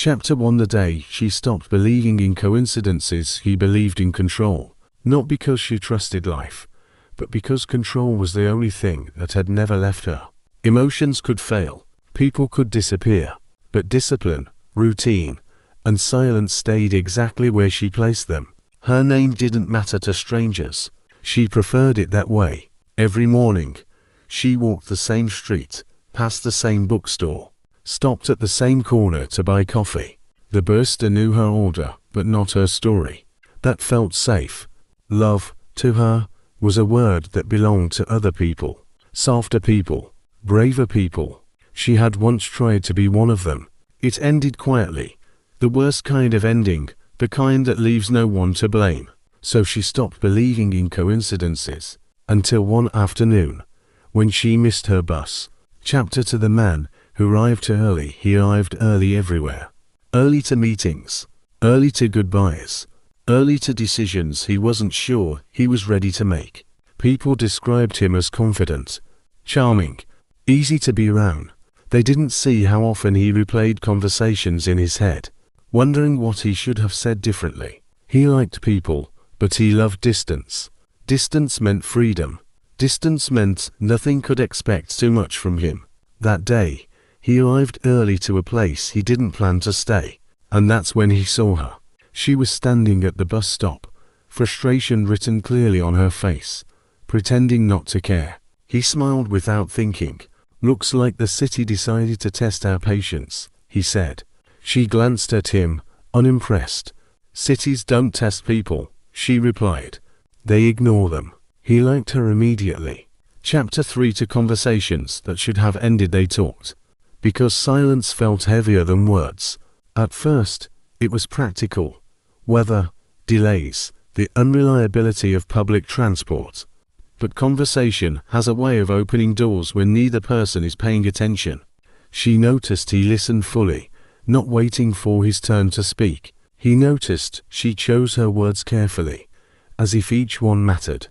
Chapter 1. The day she stopped believing in coincidences, he believed in control. Not because she trusted life, but because control was the only thing that had never left her. Emotions could fail, people could disappear, but discipline, routine, and silence stayed exactly where she placed them. Her name didn't matter to strangers. She preferred it that way. Every morning, she walked the same street, passed the same bookstore, stopped at the same corner to buy coffee. The barista knew her order, but not her story. That felt safe. Love, to her, was a word that belonged to other people. Softer people, braver people. She had once tried to be one of them. It ended quietly. The worst kind of ending, the kind that leaves no one to blame. So she stopped believing in coincidences, until one afternoon, when she missed her bus. Chapter 2. The man who arrived too early. He arrived early everywhere. Early to meetings, early to goodbyes, early to decisions he wasn't sure he was ready to make. People described him as confident, charming, easy to be around. They didn't see how often he replayed conversations in his head, wondering what he should have said differently. He liked people, but he loved distance. Distance meant freedom. Distance meant nothing could expect too much from him. That day, he arrived early to a place he didn't plan to stay, and that's when he saw her. She was standing at the bus stop, frustration written clearly on her face, pretending not to care. He smiled without thinking. "Looks like the city decided to test our patience," he said. She glanced at him, unimpressed. "Cities don't test people," she replied. "They ignore them." He liked her immediately. Chapter 3. To conversations that should have ended. They talked, because silence felt heavier than words. At first, it was practical. Weather, delays, the unreliability of public transport. But conversation has a way of opening doors when neither person is paying attention. She noticed he listened fully, not waiting for his turn to speak. He noticed she chose her words carefully, as if each one mattered.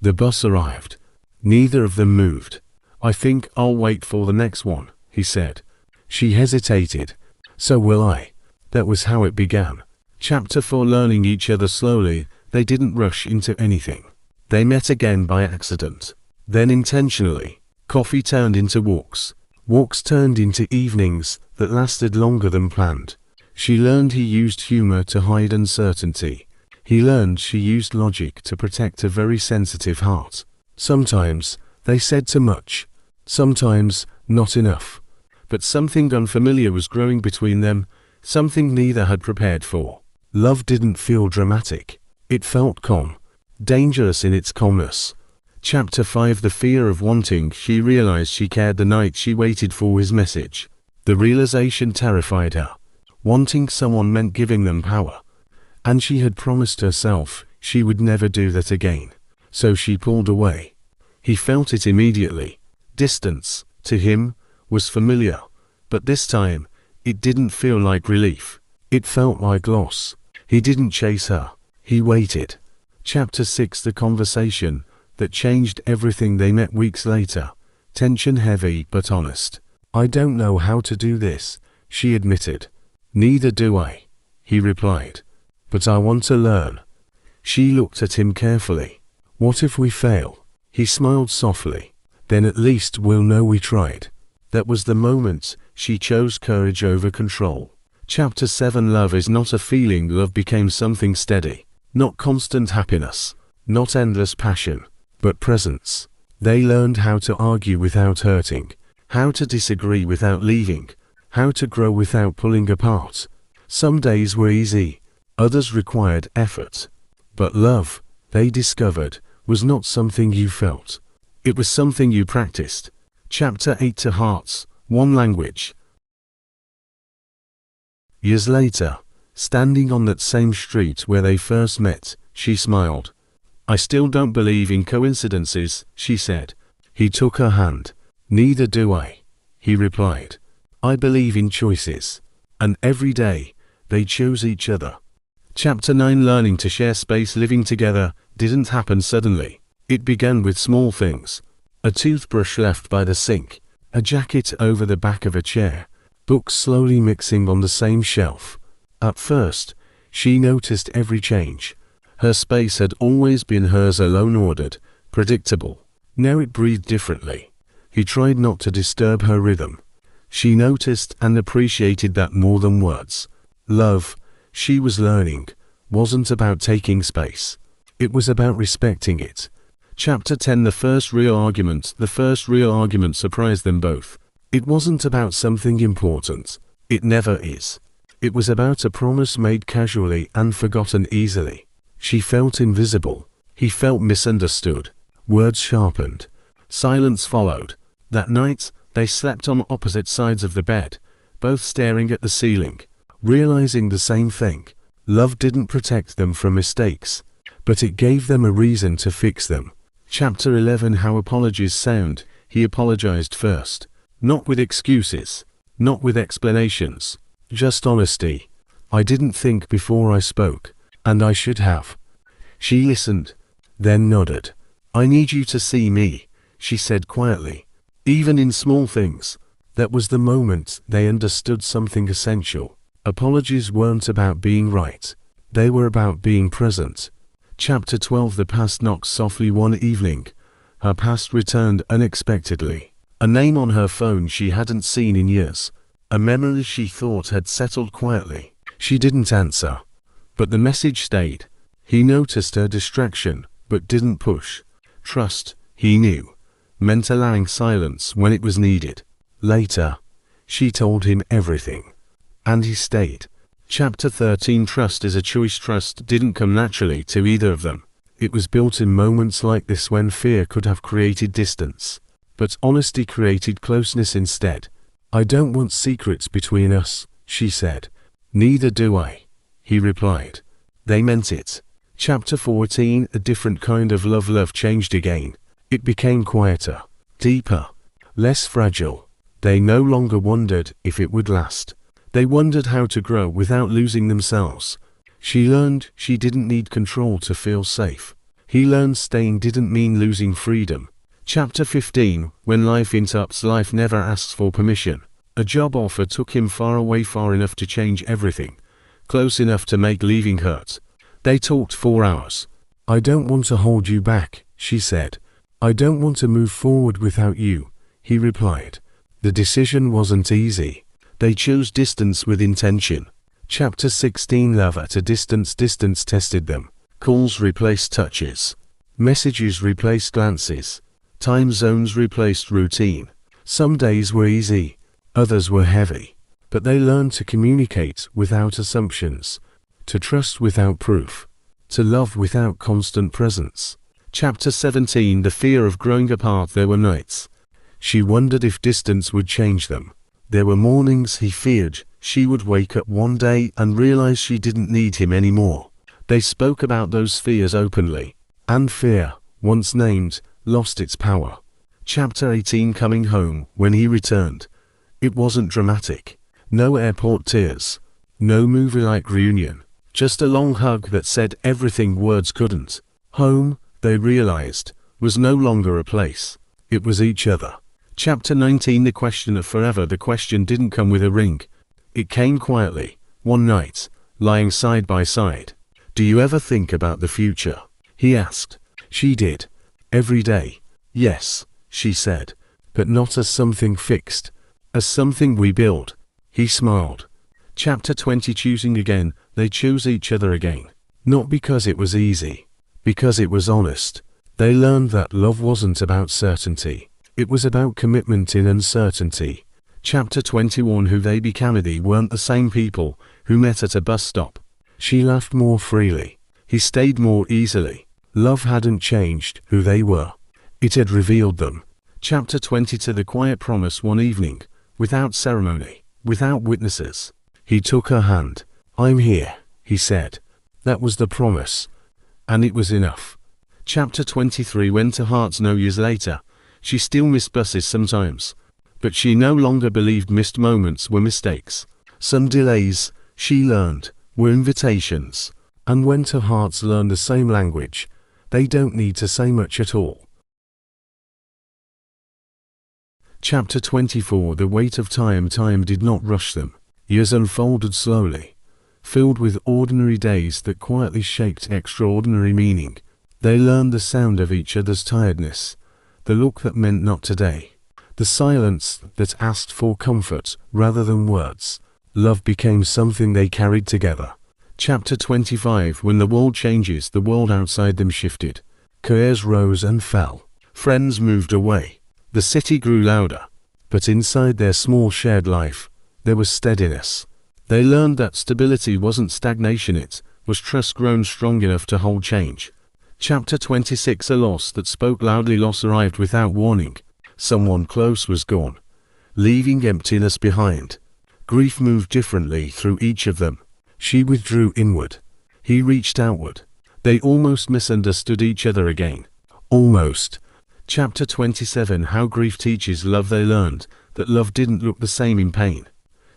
The bus arrived. Neither of them moved. "I think I'll wait for the next one," he said. She hesitated. "So will I." That was how it began. Chapter 4. Learning each other slowly. They didn't rush into anything. They met again by accident, then intentionally. Coffee turned into walks. Walks turned into evenings that lasted longer than planned. She learned he used humor to hide uncertainty. He learned she used logic to protect a very sensitive heart. Sometimes they said too much, sometimes not enough. But something unfamiliar was growing between them, something neither had prepared for. Love didn't feel dramatic. It felt calm, dangerous in its calmness. Chapter 5. The fear of wanting. She realized she cared the night she waited for his message. The realization terrified her. Wanting someone meant giving them power, and she had promised herself she would never do that again. So she pulled away. He felt it immediately. Distance, to him, was familiar, but this time, it didn't feel like relief. It felt like loss. He didn't chase her. He waited. Chapter 6. The conversation that changed everything. They met weeks later. Tension heavy but honest. "I don't know how to do this," she admitted. "Neither do I," he replied. "But I want to learn." She looked at him carefully. "What if we fail?" He smiled softly. "Then at least we'll know we tried." That was the moment she chose courage over control. Chapter 7. Love is not a feeling. Love became something steady. Not constant happiness, not endless passion, but presence. They learned how to argue without hurting, how to disagree without leaving, how to grow without pulling apart. Some days were easy, others required effort. But love, they discovered, was not something you felt. It was something you practiced. Chapter 8. To hearts, one language. Years later, standing on that same street where they first met, she smiled. "I still don't believe in coincidences," she said. He took her hand. "Neither do I," he replied. "I believe in choices." And every day, they chose each other. Chapter 9. Learning to share space. Living together didn't happen suddenly. It began with small things. A toothbrush left by the sink, a jacket over the back of a chair, books slowly mixing on the same shelf. At first, she noticed every change. Her space had always been hers alone, ordered, predictable. Now it breathed differently. He tried not to disturb her rhythm. She noticed and appreciated that more than words. Love, she was learning, wasn't about taking space. It was about respecting it. Chapter 10. The first real argument. The first real argument surprised them both. It wasn't about something important. It never is. It was about a promise made casually and forgotten easily. She felt invisible. He felt misunderstood. Words sharpened. Silence followed. That night, they slept on opposite sides of the bed, both staring at the ceiling, realizing the same thing. Love didn't protect them from mistakes, but it gave them a reason to fix them. Chapter 11. How apologies sound. He apologized first. Not with excuses. Not with explanations. Just honesty. I didn't think before I spoke, and I should have. She listened, then nodded. I need you to see me, she said quietly. Even in small things. That was the moment they understood something essential. Apologies weren't about being right. They were about being present. Chapter 12. The past knocked softly one evening. Her past returned unexpectedly. A name on her phone she hadn't seen in years. A memory she thought had settled quietly. She didn't answer. But the message stayed. He noticed her distraction, but didn't push. Trust, he knew, meant allowing silence when it was needed. Later, she told him everything. And he stayed. Chapter 13. Trust is a choice. Trust didn't come naturally to either of them. It was built in moments like this when fear could have created distance. But honesty created closeness instead. I don't want secrets between us, she said. Neither do I, he replied. They meant it. Chapter 14. A different kind of love. Love changed again. It became quieter, deeper, less fragile. They no longer wondered if it would last. They wondered how to grow without losing themselves. She learned she didn't need control to feel safe. He learned staying didn't mean losing freedom. Chapter 15. When life interrupts, life never asks for permission. A job offer took him far away, far enough to change everything, close enough to make leaving hurt. They talked 4 hours. I don't want to hold you back, she said. I don't want to move forward without you, he replied. The decision wasn't easy. They chose distance with intention. Chapter 16. Love at a distance. Distance tested them. Calls replaced touches. Messages replaced glances. Time zones replaced routine. Some days were easy, others were heavy. But they learned to communicate without assumptions, to trust without proof, to love without constant presence. Chapter 17. The fear of growing apart. There were nights she wondered if distance would change them. There were mornings he feared she would wake up one day and realize she didn't need him anymore. They spoke about those fears openly, and fear, once named, lost its power. Chapter 18. Coming home. When he returned, it wasn't dramatic. No airport tears. No movie-like reunion. Just a long hug that said everything words couldn't. Home, they realized, was no longer a place. It was each other. Chapter 19. The question of forever. The question didn't come with a ring. It came quietly, one night, lying side by side. Do you ever think about the future? He asked. She did. Every day. Yes, she said. But not as something fixed. As something we build. He smiled. Chapter 20. Choosing again. They chose each other again. Not because it was easy. Because it was honest. They learned that love wasn't about certainty. It was about commitment in uncertainty. Chapter 21. Who they became. They weren't the same people who met at a bus stop. She laughed more freely. He stayed more easily. Love hadn't changed who they were. It had revealed them. Chapter 22. The quiet promise. One evening, without ceremony, without witnesses, he took her hand. I'm here, he said. That was the promise. And it was enough. Chapter 23. Went to Hearts. No, years later, she still missed buses sometimes. But she no longer believed missed moments were mistakes. Some delays, she learned, were invitations. And when two hearts learn the same language, they don't need to say much at all. Chapter 24. The weight of time. Time did not rush them. Years unfolded slowly, filled with ordinary days that quietly shaped extraordinary meaning. They learned the sound of each other's tiredness, the look that meant not today, the silence that asked for comfort rather than words. Love became something they carried together. Chapter 25. When the world changes, the world outside them shifted. Careers rose and fell. Friends moved away. The city grew louder. But inside their small shared life, there was steadiness. They learned that stability wasn't stagnation, it was trust grown strong enough to hold change. Chapter 26. A loss that spoke loudly. Loss arrived without warning. Someone close was gone, leaving emptiness behind. Grief moved differently through each of them. She withdrew inward. He reached outward. They almost misunderstood each other again. Almost. Chapter 27. How grief teaches love. They learned that love didn't look the same in pain.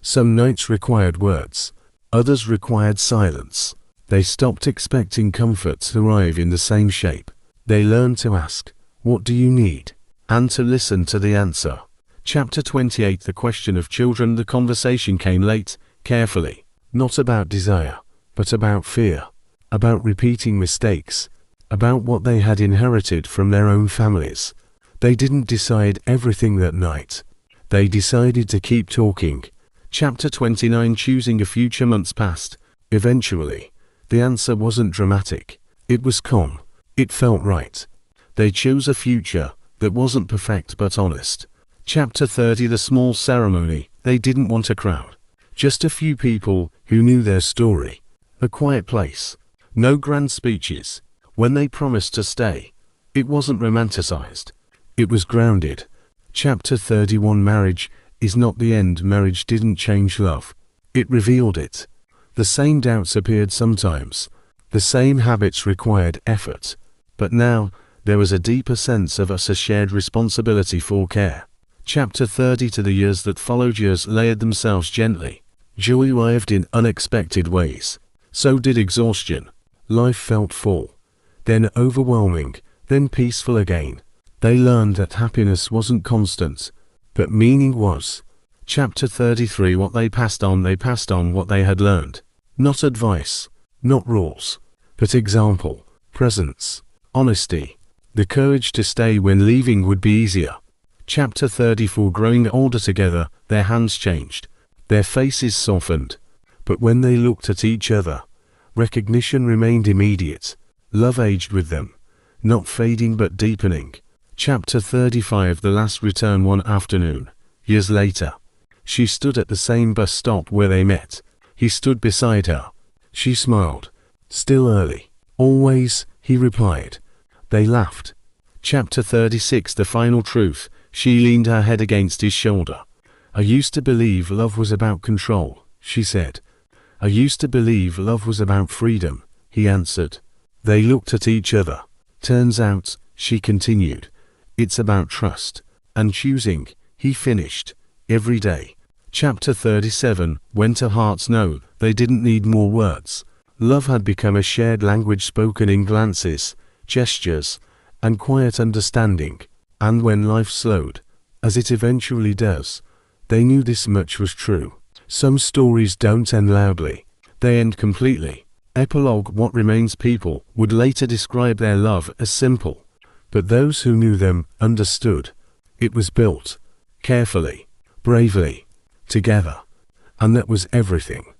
Some nights required words. Others required silence. They stopped expecting comfort to arrive in the same shape. They learned to ask, "What do you need?" and to listen to the answer. Chapter 28. The question of children. The conversation came late, carefully. Not about desire, but about fear. About repeating mistakes. About what they had inherited from their own families. They didn't decide everything that night. They decided to keep talking. Chapter 29. Choosing a future. Months passed. Eventually, the answer wasn't dramatic. It was calm. It felt right. They chose a future that wasn't perfect but honest. Chapter 30. The small ceremony. They didn't want a crowd. Just a few people who knew their story. A quiet place. No grand speeches. When they promised to stay, it wasn't romanticized. It was grounded. Chapter 31. Marriage is not the end. Marriage didn't change love. It revealed it. The same doubts appeared sometimes. The same habits required effort. But now, there was a deeper sense of a shared responsibility for care. Chapter 30. To the years that followed. Years layered themselves gently. Joy arrived in unexpected ways. So did exhaustion. Life felt full, then overwhelming, then peaceful again. They learned that happiness wasn't constant, but meaning was. Chapter 33. What they passed on. They passed on what they had learned. Not advice, not rules, but example, presence, honesty, the courage to stay when leaving would be easier. Chapter 34. Growing older together. Their hands changed. Their faces softened. But when they looked at each other, recognition remained immediate. Love aged with them, not fading but deepening. Chapter 35. The last return. One afternoon, years later, she stood at the same bus stop where they met. He stood beside her. She smiled. "Still early?" "Always," he replied. They laughed. Chapter 36. The final truth. She leaned her head against his shoulder. "I used to believe love was about control," she said. "I used to believe love was about freedom," he answered. They looked at each other. "Turns out," she continued, "it's about trust and choosing," he finished, "every day." Chapter 37. When two hearts know. They didn't need more words. Love had become a shared language spoken in glances, gestures, and quiet understanding. And when life slowed, as it eventually does, they knew this much was true. Some stories don't end loudly. They end completely. Epilogue. What remains. People would later describe their love as simple. But those who knew them understood. It was built carefully, bravely, together. And that was everything.